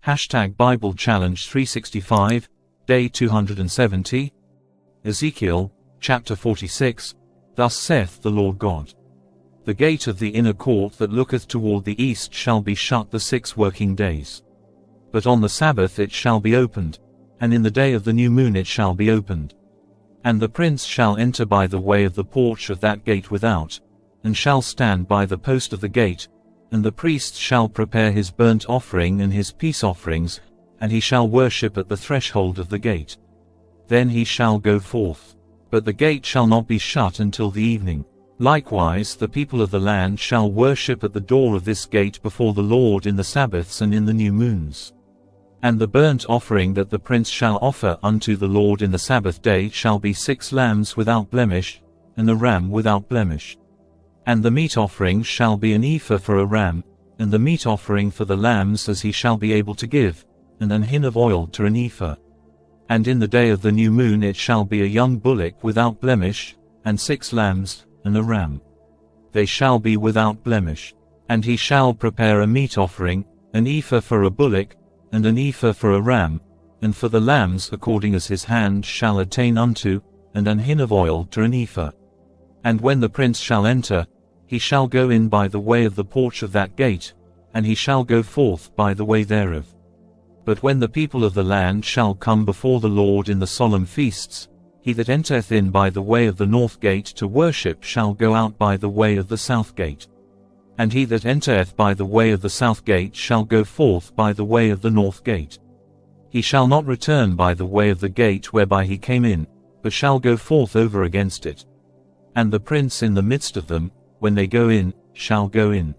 Bible Challenge 365, Day 270. Ezekiel, chapter 46. Thus saith the Lord God. The gate of the inner court that looketh toward the east shall be shut the 6 working days. But on the Sabbath it shall be opened, and in the day of the new moon it shall be opened. And the prince shall enter by the way of the porch of that gate without, and shall stand by the post of the gate, and the priest shall prepare his burnt offering and his peace offerings, and he shall worship at the threshold of the gate. Then he shall go forth. But the gate shall not be shut until the evening. Likewise the people of the land shall worship at the door of this gate before the Lord in the Sabbaths and in the new moons. And the burnt offering that the prince shall offer unto the Lord in the Sabbath day shall be 6 lambs without blemish, and a ram without blemish. And the meat offering shall be an ephah for a ram, and the meat offering for the lambs as he shall be able to give, and an hin of oil to an ephah. And in the day of the new moon it shall be a young bullock without blemish, and 6 lambs, and a ram. They shall be without blemish. And he shall prepare a meat offering, an ephah for a bullock, and an ephah for a ram, and for the lambs according as his hand shall attain unto, and an hin of oil to an ephah. And when the prince shall enter, he shall go in by the way of the porch of that gate, and he shall go forth by the way thereof. But when the people of the land shall come before the Lord in the solemn feasts, he that entereth in by the way of the north gate to worship shall go out by the way of the south gate. And he that entereth by the way of the south gate shall go forth by the way of the north gate. He shall not return by the way of the gate whereby he came in, but shall go forth over against it. And the prince in the midst of them, when they go in, shall go in.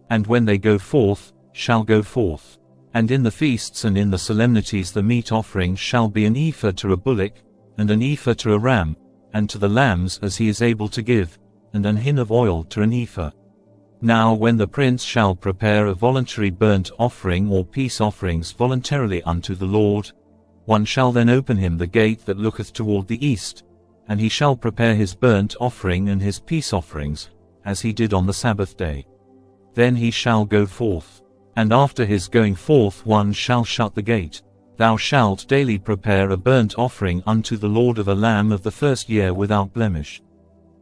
And when they go forth, shall go forth. And in the feasts and in the solemnities the meat offering shall be an ephah to a bullock, and an ephah to a ram, and to the lambs as he is able to give, and an hin of oil to an ephah. Now when the prince shall prepare a voluntary burnt offering or peace offerings voluntarily unto the Lord, one shall then open him the gate that looketh toward the east, and he shall prepare his burnt offering and his peace offerings, as he did on the Sabbath day. Then he shall go forth. And after his going forth one shall shut the gate. Thou shalt daily prepare a burnt offering unto the Lord of a lamb of the first year without blemish.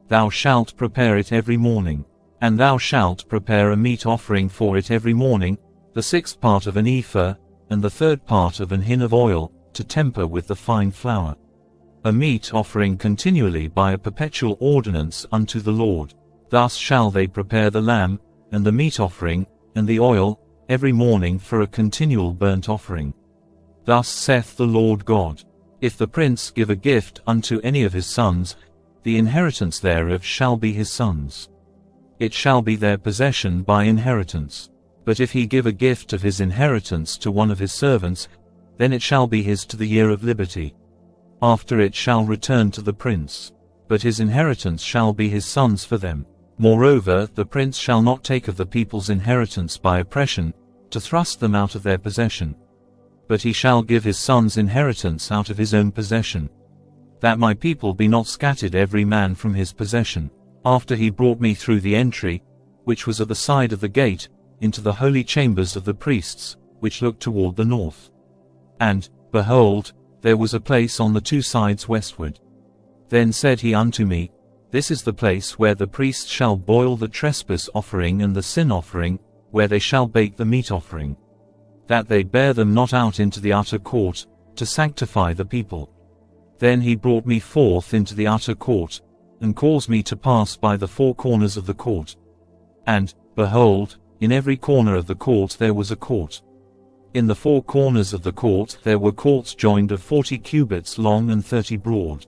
Thou shalt prepare it every morning. And thou shalt prepare a meat offering for it every morning, the 6th part of an ephah, and the 3rd part of an hin of oil, to temper with the fine flour. A meat offering continually by a perpetual ordinance unto the Lord. Thus shall they prepare the lamb, and the meat offering, and the oil, every morning for a continual burnt offering. Thus saith the Lord God. If the prince give a gift unto any of his sons, the inheritance thereof shall be his sons. It shall be their possession by inheritance. But if he give a gift of his inheritance to one of his servants, then it shall be his to the year of liberty. After it shall return to the prince. But his inheritance shall be his sons for them. Moreover, the prince shall not take of the people's inheritance by oppression, to thrust them out of their possession. But he shall give his sons inheritance out of his own possession. That my people be not scattered every man from his possession. After he brought me through the entry, which was at the side of the gate, into the holy chambers of the priests, which looked toward the north. And, behold, there was a place on the 2 sides westward. Then said he unto me, This is the place where the priests shall boil the trespass offering and the sin offering, where they shall bake the meat offering. That they bear them not out into the utter court, to sanctify the people. Then he brought me forth into the utter court, and caused me to pass by the 4 corners of the court. And, behold, in every corner of the court there was a court. In the 4 corners of the court there were courts joined of 40 cubits long and 30 broad.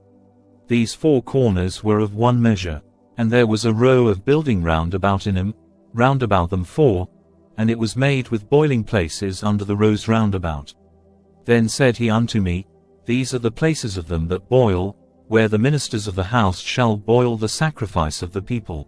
These 4 corners were of one measure, and there was a row of building round about in them, round about them 4, and it was made with boiling places under the rows round about. Then said he unto me, These are the places of them that boil, where the ministers of the house shall boil the sacrifice of the people.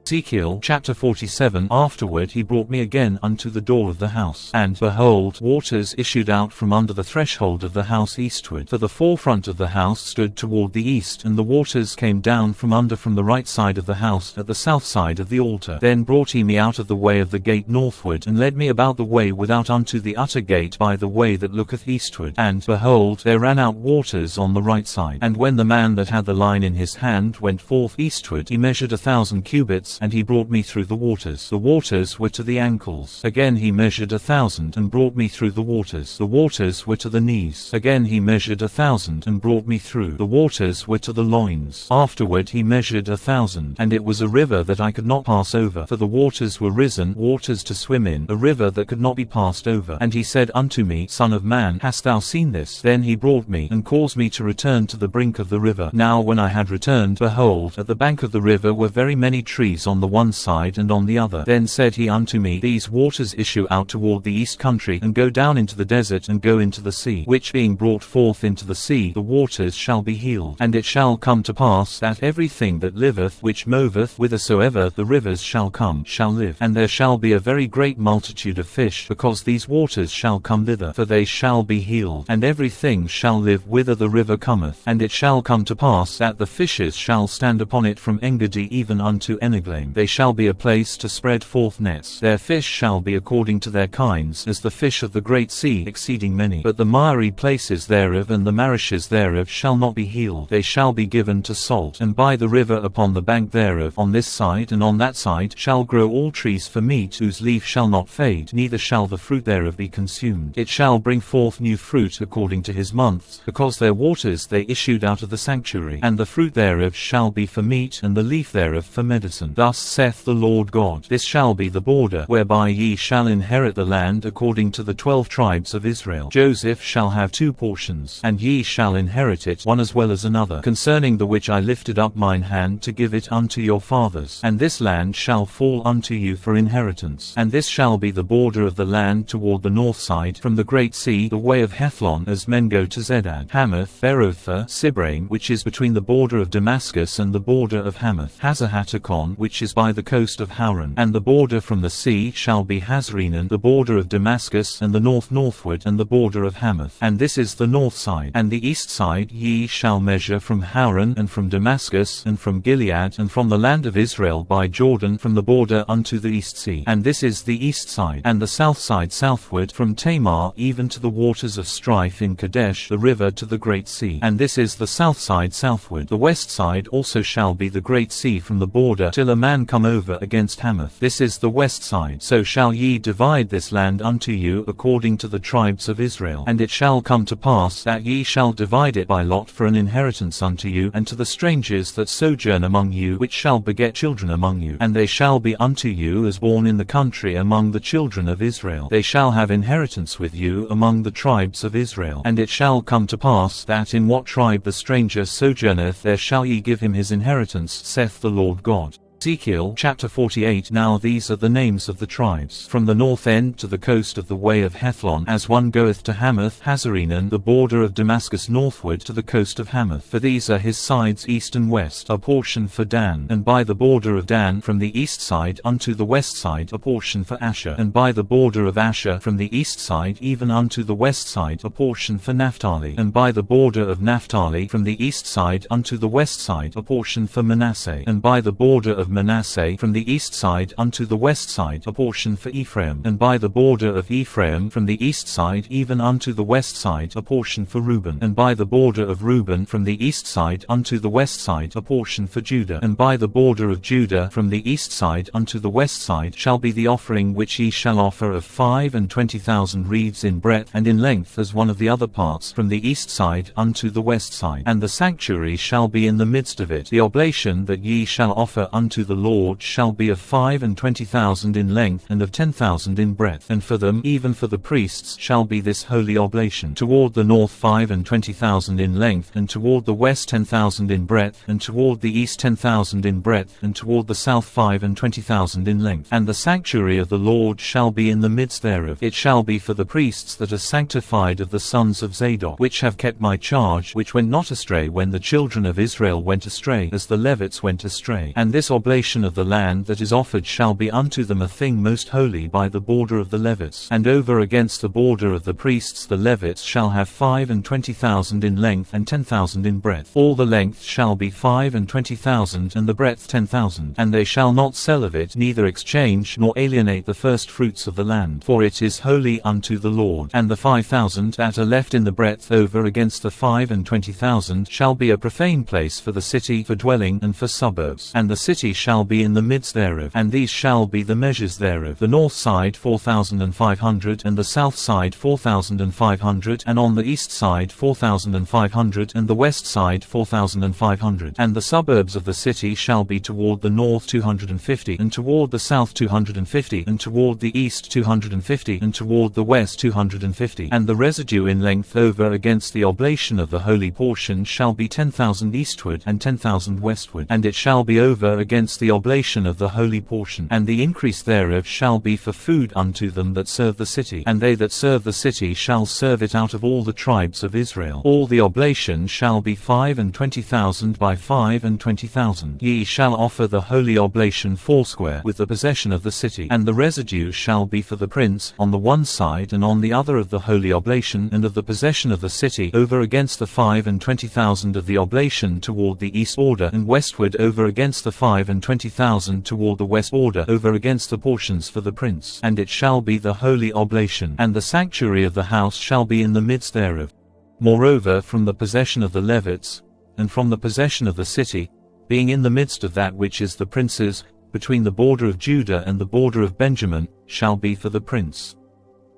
Ezekiel chapter 47. Afterward he brought me again unto the door of the house, and behold, waters issued out from under the threshold of the house eastward. For the forefront of the house stood toward the east, and the waters came down from under from the right side of the house at the south side of the altar. Then brought he me out of the way of the gate northward, and led me about the way without unto the utter gate by the way that looketh eastward. And behold, there ran out waters on the right side. And when the man that had the line in his hand went forth eastward, he measured 1,000 cubits, and he brought me through the waters. The waters were to the ankles. Again he measured 1,000, and brought me through the waters. The waters were to the knees. Again he measured 1,000, and brought me through. The waters were to the loins. Afterward he measured 1,000, and it was a river that I could not pass over, for the waters were risen, waters to swim in, a river that could not be passed over. And he said unto me, Son of man, hast thou seen this? Then he brought me, and caused me to return to the brink of the river. Now when I had returned, behold, at the bank of the river were very many trees on the one side and on the other. Then said he unto me, These waters issue out toward the east country, and go down into the desert, and go into the sea, which being brought forth into the sea, the waters shall be healed. And it shall come to pass, that everything that liveth, which moveth whithersoever the rivers shall come, shall live. And there shall be a very great multitude of fish, because these waters shall come thither, for they shall be healed. And everything shall live whither the river cometh. And it shall come to pass, that the fishes shall stand upon it from Engedi even unto Eneglaim. They shall be a place to spread forth nets. Their fish shall be according to their kinds, as the fish of the great sea, exceeding many. But the miry places thereof and the marishes thereof shall not be healed. They shall be given to salt. And by the river upon the bank thereof, on this side and on that side, shall grow all trees for meat, whose leaf shall not fade, neither shall the fruit thereof be consumed. It shall bring forth new fruit according to his months, because their waters they issued out of the sanctuary. And the fruit thereof shall be for meat, and the leaf thereof for medicine. Thus saith the Lord God, This shall be the border, whereby ye shall inherit the land according to the 12 tribes of Israel. Joseph shall have 2 portions, and ye shall inherit it, one as well as another, concerning the which I lifted up mine hand to give it unto your fathers. And this land shall fall unto you for inheritance. And this shall be the border of the land toward the north side, from the great sea, the way of Hethlon, as men go to Zedad, Hamath, Berothah, Sibraim, which is between the border of Damascus and the border of Hamath, Hazahatakon, which is by the coast of Hauran. And the border from the sea shall be Hazrenan, the border of Damascus, and the north northward, and the border of Hamath. And this is the north side. And the east side ye shall measure from Hauran, and from Damascus, and from Gilead, and from the land of Israel by Jordan, from the border unto the east sea. And this is the east side. And the south side southward, from Tamar even to the waters of strife in Kadesh, the river to the great sea. And this is the south side southward. The west side also shall be the great sea from the border, till a man come over against Hamath. This is the west side. So shall ye divide this land unto you according to the tribes of Israel. And it shall come to pass, that ye shall divide it by lot for an inheritance unto you, and to the strangers that sojourn among you, which shall beget children among you. And they shall be unto you as born in the country among the children of Israel. They shall have inheritance with you among the tribes of Israel. And it shall come to pass, that in what tribe the stranger sojourneth, there shall ye give him his inheritance, saith the Lord God. Ezekiel chapter 48. Now these are the names of the tribes, from the north end to the coast of the way of Hethlon, as one goeth to Hamath, Hazarenan, the border of Damascus northward to the coast of Hamath. For these are his sides east and west, a portion for Dan, and by the border of Dan from the east side unto the west side, a portion for Asher, and by the border of Asher from the east side even unto the west side, a portion for Naphtali, and by the border of Naphtali from the east side unto the west side, a portion for Manasseh, and by the border of Manasseh from the east side unto the west side, a portion for Ephraim, and by the border of Ephraim from the east side even unto the west side, a portion for Reuben, and by the border of Reuben from the east side unto the west side, a portion for Judah, and by the border of Judah from the east side unto the west side shall be the offering which ye shall offer of 25,000 reeds in breadth and in length, as one of the other parts, from the east side unto the west side. And the sanctuary shall be in the midst of it. The oblation that ye shall offer unto the Lord shall be of 25,000 in length, and of 10,000 in breadth. And for them, even for the priests, shall be this holy oblation. Toward the north 25,000 in length, and toward the west 10,000 in breadth, and toward the east 10,000 in breadth, and toward the south 25,000 in length. And the sanctuary of the Lord shall be in the midst thereof. It shall be for the priests that are sanctified of the sons of Zadok, which have kept my charge, which went not astray when the children of Israel went astray, as the Levites went astray. And this oblation oblation of the land that is offered shall be unto them a thing most holy by the border of the Levites. And over against the border of the priests the Levites shall have 25,000 in length and 10,000 in breadth. All the length shall be 25,000 and the breadth 10,000. And they shall not sell of it, neither exchange nor alienate the first fruits of the land, for it is holy unto the Lord. And the 5,000 that are left in the breadth over against the 25,000 shall be a profane place for the city, for dwelling, and for suburbs. And the city shall be in the midst thereof, and these shall be the measures thereof: the north side 4,500, and the south side 4,500, and on the east side 4,500, and the west side 4,500. And the suburbs of the city shall be toward the north 250, and toward the south 250, and toward the east 250, and toward the west 250. And the residue in length over against the oblation of the holy portion shall be 10,000 eastward, and 10,000 westward. And it shall be over against the oblation of the holy portion, and the increase thereof shall be for food unto them that serve the city. And they that serve the city shall serve it out of all the tribes of Israel. All the oblation shall be 25,000 by 25,000. Ye shall offer the holy oblation foursquare with the possession of the city. And the residue shall be for the prince on the one side and on the other of the holy oblation and of the possession of the city, over against the 25,000 of the oblation toward the east border, and westward over against the 25,000 toward the west border, over against the portions for the prince. And it shall be the holy oblation. And the sanctuary of the house shall be in the midst thereof. Moreover, from the possession of the Levites, and from the possession of the city, being in the midst of that which is the prince's, between the border of Judah and the border of Benjamin, shall be for the prince.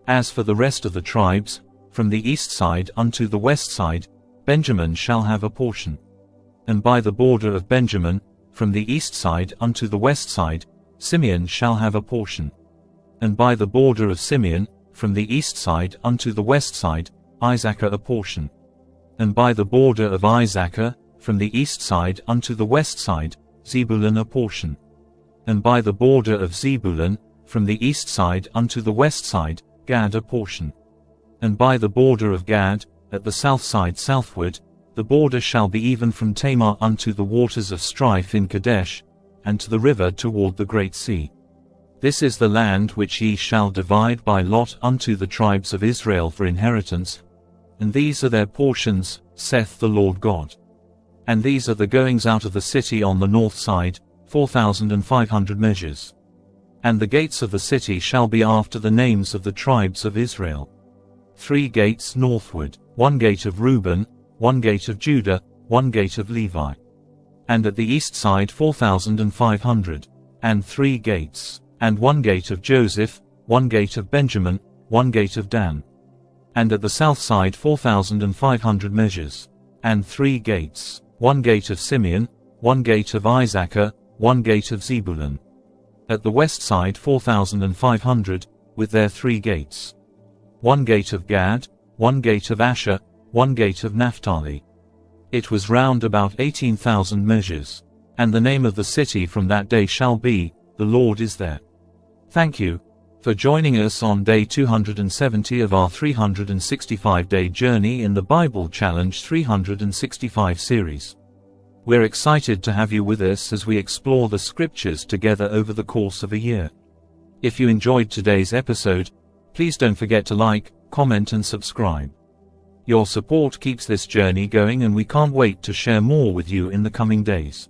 As for the rest of the tribes, from the east side unto the west side, Benjamin shall have a portion. And by the border of Benjamin, from the east side unto the west side, Simeon shall have a portion. And by the border of Simeon, from the east side unto the west side, Issachar a portion. And by the border of Issachar, from the east side unto the west side, Zebulun a portion. And by the border of Zebulun, from the east side unto the west side, Gad a portion. And by the border of Gad, at the south side southward, the border shall be even from Tamar unto the waters of strife in Kadesh, and to the river toward the great sea. This is the land which ye shall divide by lot unto the tribes of Israel for inheritance, and these are their portions, saith the Lord God. And these are the goings out of the city on the north side, 4,500 measures. And the gates of the city shall be after the names of the tribes of Israel. 3 gates northward, 1 gate of Reuben, 1 gate of Judah, 1 gate of Levi. And at the east side 4,500, and 3 gates, and 1 gate of Joseph, 1 gate of Benjamin, 1 gate of Dan. And at the south side 4,500 measures, and 3 gates, 1 gate of Simeon, 1 gate of Issachar, 1 gate of Zebulun. At the west side 4,500, with their 3 gates. 1 gate of Gad, 1 gate of Asher, 1 gate of Naphtali. It was round about 18,000 measures. And the name of the city from that day shall be, The Lord is there. Thank you for joining us on day 270 of our 365-day journey in the Bible Challenge 365 series. We're excited to have you with us as we explore the scriptures together over the course of a year. If you enjoyed today's episode, please don't forget to like, comment and subscribe. Your support keeps this journey going and we can't wait to share more with you in the coming days.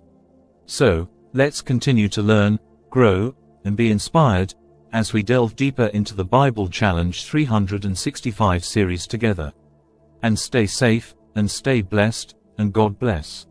So, let's continue to learn, grow, and be inspired as we delve deeper into the Bible Challenge 365 series together. And stay safe, and stay blessed, and God bless.